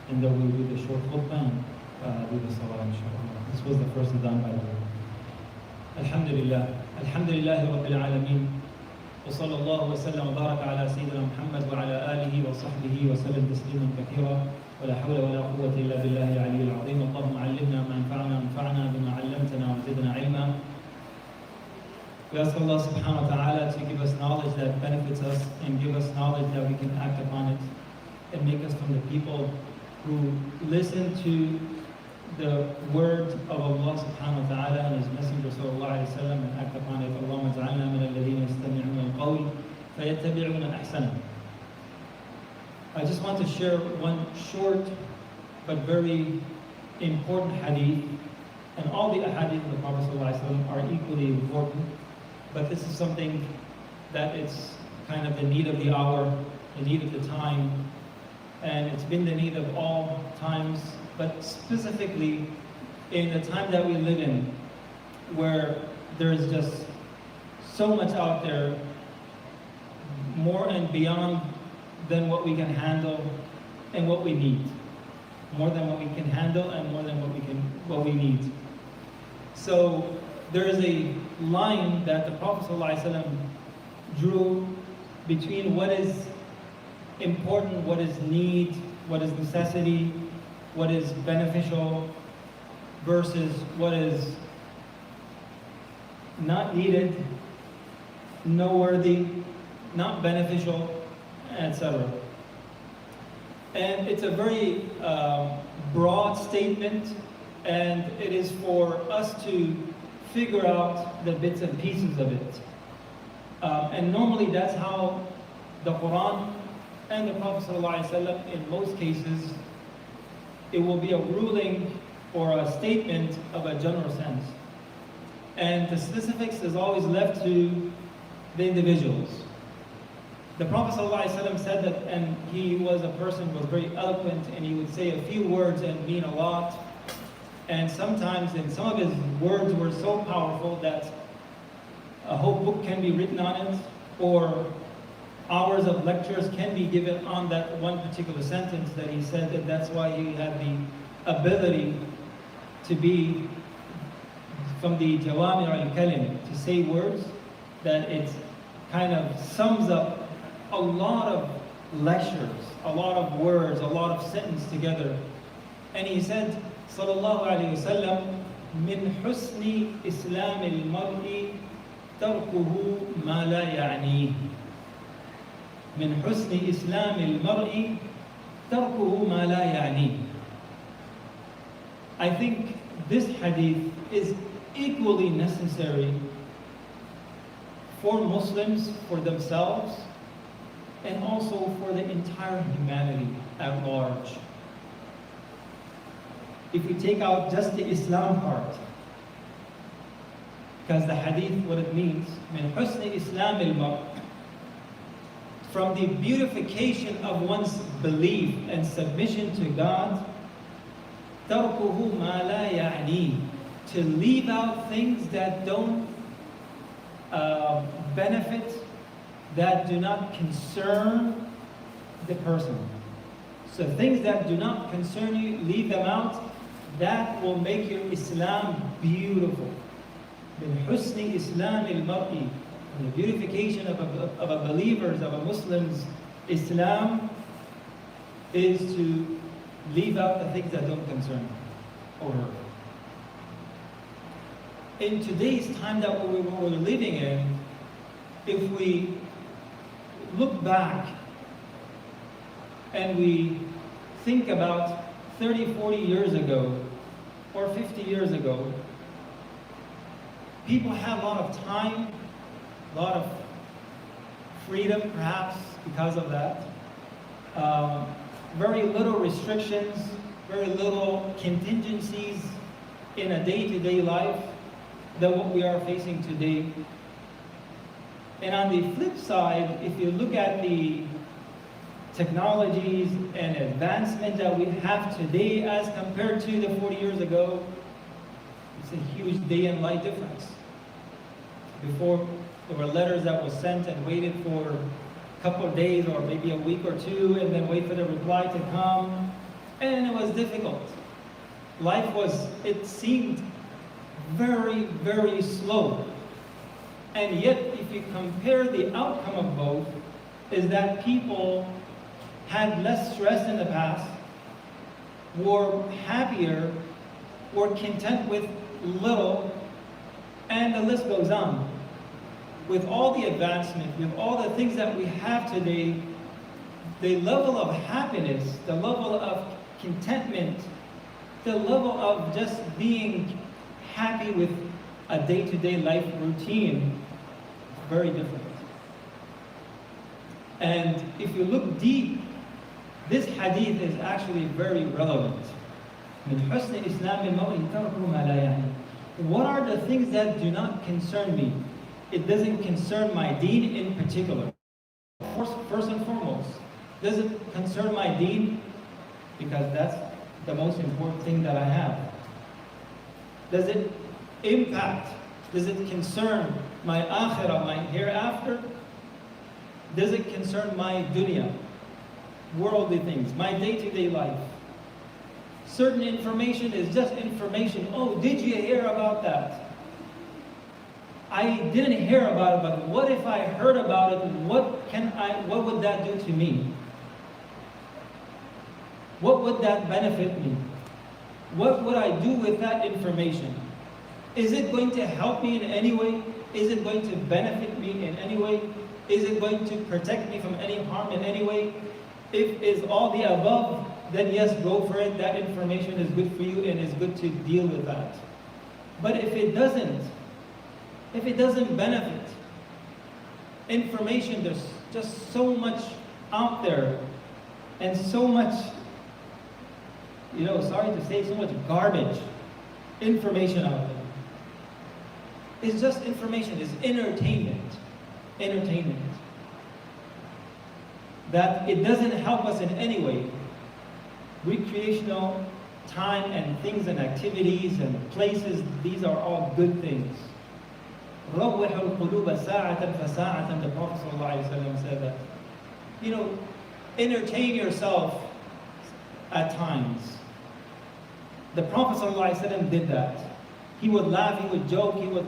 and then we'll read the short khutbah and do the salah, inshallah. This was the first adhan, by the way. Alhamdulillah. Alhamdulillah Rabbil Alameen. وصلى الله وسلم وبارك على سيدنا محمد وعلى آله وصحبه وسلم تسليما كثيرا ولا حول ولا قوة إلا بالله العلي العظيم. اللهم علمنا ما ينفعنا وانفعنا بما علمتنا وزدنا علما. We ask Allah subhanahu wa ta'ala to give us knowledge that benefits us and give us knowledge that we can act upon it and make us from the people who listen to the words of Allah subhanahu wa ta'ala and His Messenger sallallahu alayhi wa sallam and act upon it. Allahumma ja'alna min alladhina yastami'una al-qawl fayattabi'una ahsana. I just want to share one short but very important hadith, and all the hadith of the Prophet sallallahu alayhi wa sallam are equally important, but this is something that it's kind of the need of the hour, the need of the time, and it's been the need of all times, but specifically in the time that we live in, where there's just so much out there, more and beyond than what we can handle and what we need. More than what we can handle and more than what we need. So there is a line that the Prophet ﷺ drew between what is important, what is need, what is necessity, what is beneficial versus what is not needed, noteworthy, not beneficial, etc. And it's a very broad statement, and it is for us to figure out the bits and pieces of it. And normally that's how the Quran and the Prophet ﷺ, in most cases, it will be a ruling or a statement of a general sense. And the specifics is always left to the individuals. The Prophet ﷺ said that, and he was a person who was very eloquent, and he would say a few words and mean a lot. And sometimes, and some of his words were so powerful that a whole book can be written on it, or hours of lectures can be given on that one particular sentence that he said, and that's why he had the ability to be from the Jawami' al-Kalim, to say words that it kind of sums up a lot of lectures, a lot of words, a lot of sentences together. And he said, sallallahu alayhi wa sallam, min husni islam al-mar'i tarkuhu ma la ya'ni. من حسن إسلام المرء تركه ما لا يعنيه. I think this hadith is equally necessary for Muslims, for themselves, and also for the entire humanity at large. If we take out just the Islam part, because the hadith, what it means, من حسن إسلام المرء, from the beautification of one's belief and submission to God, تَرْكُهُ مَا لَا يَعْنِي, to leave out things that don't benefit, that do not concern the person. So things that do not concern you, leave them out. That will make your Islam beautiful. مِنْ حُسْنِ إِسْلَامِ الْمَرْءِ, the beautification of a believer's, of a Muslim's Islam is to leave out the things that don't concern or her. In today's time that we're living in, if we look back and we think about 30, 40 years ago or 50 years ago, people had a lot of time, a lot of freedom, perhaps, because of that. Very little restrictions, very little contingencies in a day-to-day life than what we are facing today. And on the flip side, if you look at the technologies and advancement that we have today as compared to the 40 years ago, it's a huge day and night difference. Before, there were letters that were sent and waited for a couple of days or maybe a week or two, and then wait for the reply to come. And difficult. It seemed very, very slow. And yet, if you compare the outcome of both, is that people had less stress in the past, were happier, were content with little, and the list goes on. With all the advancement, with all the things that we have today, the level of happiness, the level of contentment, the level of just being happy with a day-to-day life routine, very different. And if you look deep, this hadith is actually very relevant. من حسن إسلام المرء تركه ما لا يعني. What are the things that do not concern me? It doesn't concern my deen in particular. First and foremost, does it concern my deen? Because that's the most important thing that I have. Does it impact? Does it concern my akhirah, my hereafter? Does it concern my dunya, worldly things, my day-to-day life? Certain information is just information. Oh, did you hear about that? I didn't hear about it, but what if I heard about it? What would that do to me? What would that benefit me? What would I do with that information? Is it going to help me in any way? Is it going to benefit me in any way? Is it going to protect me from any harm in any way? If is all the above, then yes, go for it. That information is good for you and it's good to deal with that. But if it doesn't benefit, information, there's just so much out there and so much, sorry to say, so much garbage information out there. It's just information, it's entertainment. That it doesn't help us in any way. Recreational time and things and activities and places, these are all good things. روح القلوب ساعة فساعة, the Prophet ﷺ said that. Entertain yourself at times. The Prophet ﷺ did that. He would laugh, he would joke, he would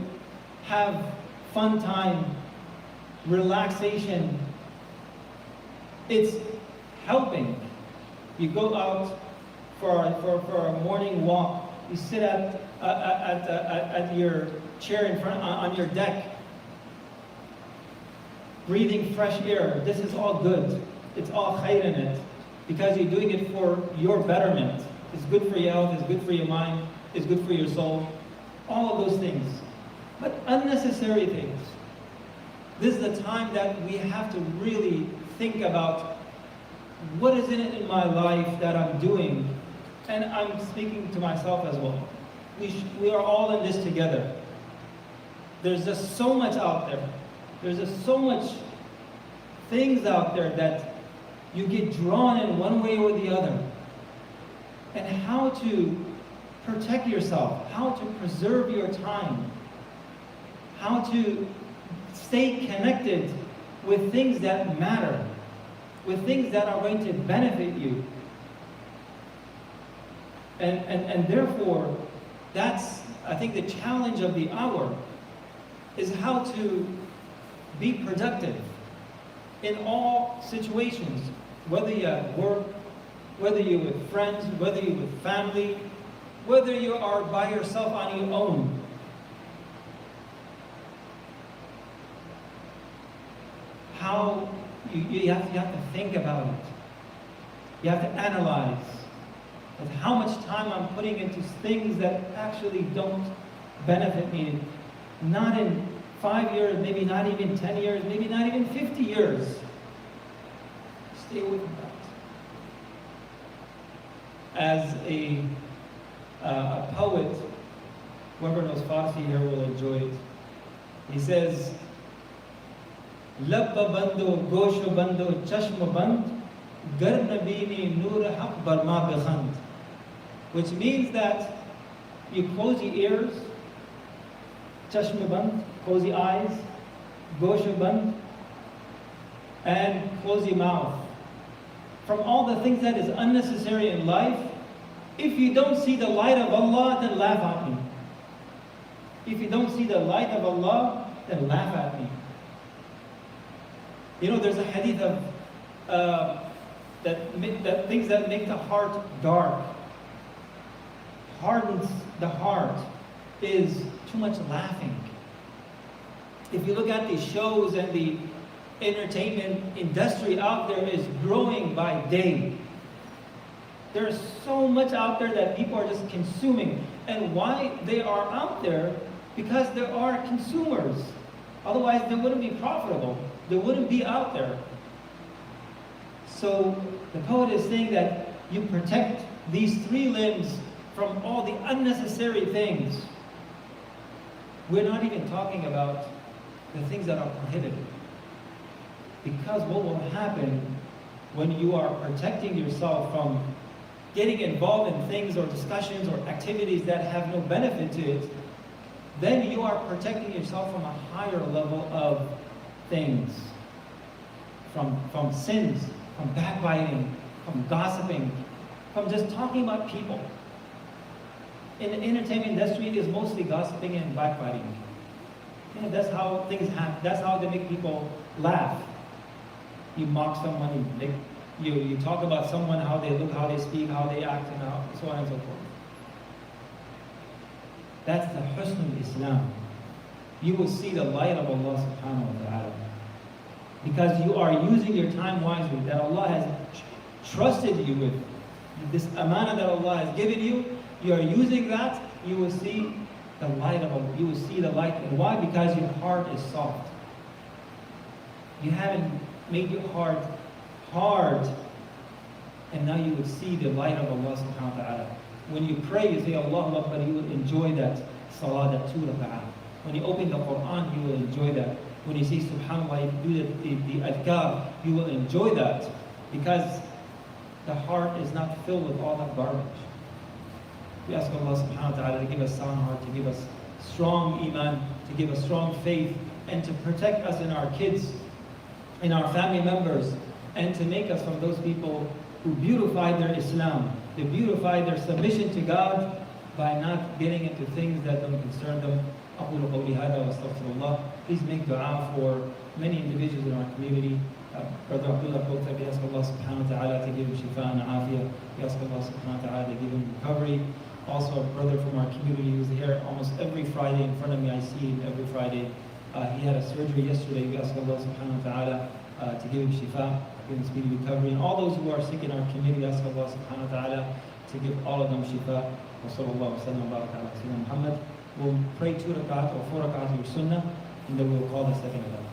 have fun time, relaxation. It's helping. You go out for a morning walk. You sit at your chair in front on your deck, breathing fresh air. This is all good. It's all khair in it, because you're doing it for your betterment. It's good for your health. It's good for your mind. It's good for your soul. All of those things, but unnecessary things. This is the time that we have to really think about what is in it in my life that I'm doing. And I'm speaking to myself as well. We are all in this together. There's just so much out there. There's just so much things out there that you get drawn in one way or the other. And how to protect yourself, how to preserve your time, how to stay connected with things that matter, with things that are going to benefit you. And therefore, that's, I think, the challenge of the hour, is how to be productive in all situations, whether you're at work, whether you're with friends, whether you're with family, whether you are by yourself on your own. How you have to think about it. You have to analyze of how much time I'm putting into things that actually don't benefit me. Not in 5 years, maybe not even 10 years, maybe not even 50 years. Stay away from that. As a poet, whoever knows Farsi here will enjoy it. He says, Labba bando, gosho bando, chashma band, gar nabini nur haq barma bekhand. Which means that you close your ears, chashma band, close your eyes, gosho band, and close your mouth. From all the things that is unnecessary in life, If you don't see the light of Allah, then laugh at me. If you don't see the light of Allah, then laugh at me. You know, there's a hadith of that things that make the heart dark, hardens the heart, is too much laughing. If you look at the shows and the entertainment industry out there is growing by day. There's so much out there that people are just consuming. And why they are out there? Because there are consumers. Otherwise they wouldn't be profitable. They wouldn't be out there. So the poet is saying that you protect these three limbs from all the unnecessary things. We're not even talking about the things that are prohibited. Because what will happen when you are protecting yourself from getting involved in things or discussions or activities that have no benefit to it, then you are protecting yourself from a higher level of things. From sins, from backbiting, from gossiping, from just talking about people. In the entertainment industry, it is mostly gossiping and backbiting. You know, that's how things happen. That's how they make people laugh. You mock someone, you talk about someone, how they look, how they speak, how they act, and so on and so forth. That's the husn of Islam. You will see the light of Allah subhanahu wa ta'ala. Because you are using your time wisely, that Allah has trusted you with. This amana that Allah has given you, you are using that, you will see the light of Allah. You will see the light. And why? Because your heart is soft. You haven't made your heart hard, and now you would see the light of Allah subhanahu wa ta'ala. When you pray, you say Allahu Akbar, you will enjoy that salah, that 2 rak'ah. When you open the Quran, you will enjoy that. When you say subhanallah, you do the adhkar, you will enjoy that, because the heart is not filled with all that garbage. We ask Allah subhanahu wa ta'ala to give us sound heart, to give us strong iman, to give us strong faith, and to protect us and our kids, and our family members, and to make us from those people who beautify their Islam, they beautify their submission to God by not getting into things that don't concern them. أقول قولي هذا وأستغفر الله. Please make dua for many individuals in our community. Brother Abdullah Kota, we ask Allah subhanahu wa ta'ala to give him shifa and afiyah. We ask Allah subhanahu wa ta'ala to give him recovery. Also a brother from our community who's here almost every Friday in front of me. I see him every Friday. He had a surgery yesterday. We ask Allah subhanahu wa ta'ala to give him shifa, give him speedy recovery. And all those who are sick in our community, we ask Allah subhanahu wa ta'ala to give all of them shifa. Wa sallallahu wa sallam wa baraka ala Sayyidina Muhammad. We'll pray 2 rak'at or 4 rak'at of your sunnah, and then we'll call the second rak'at.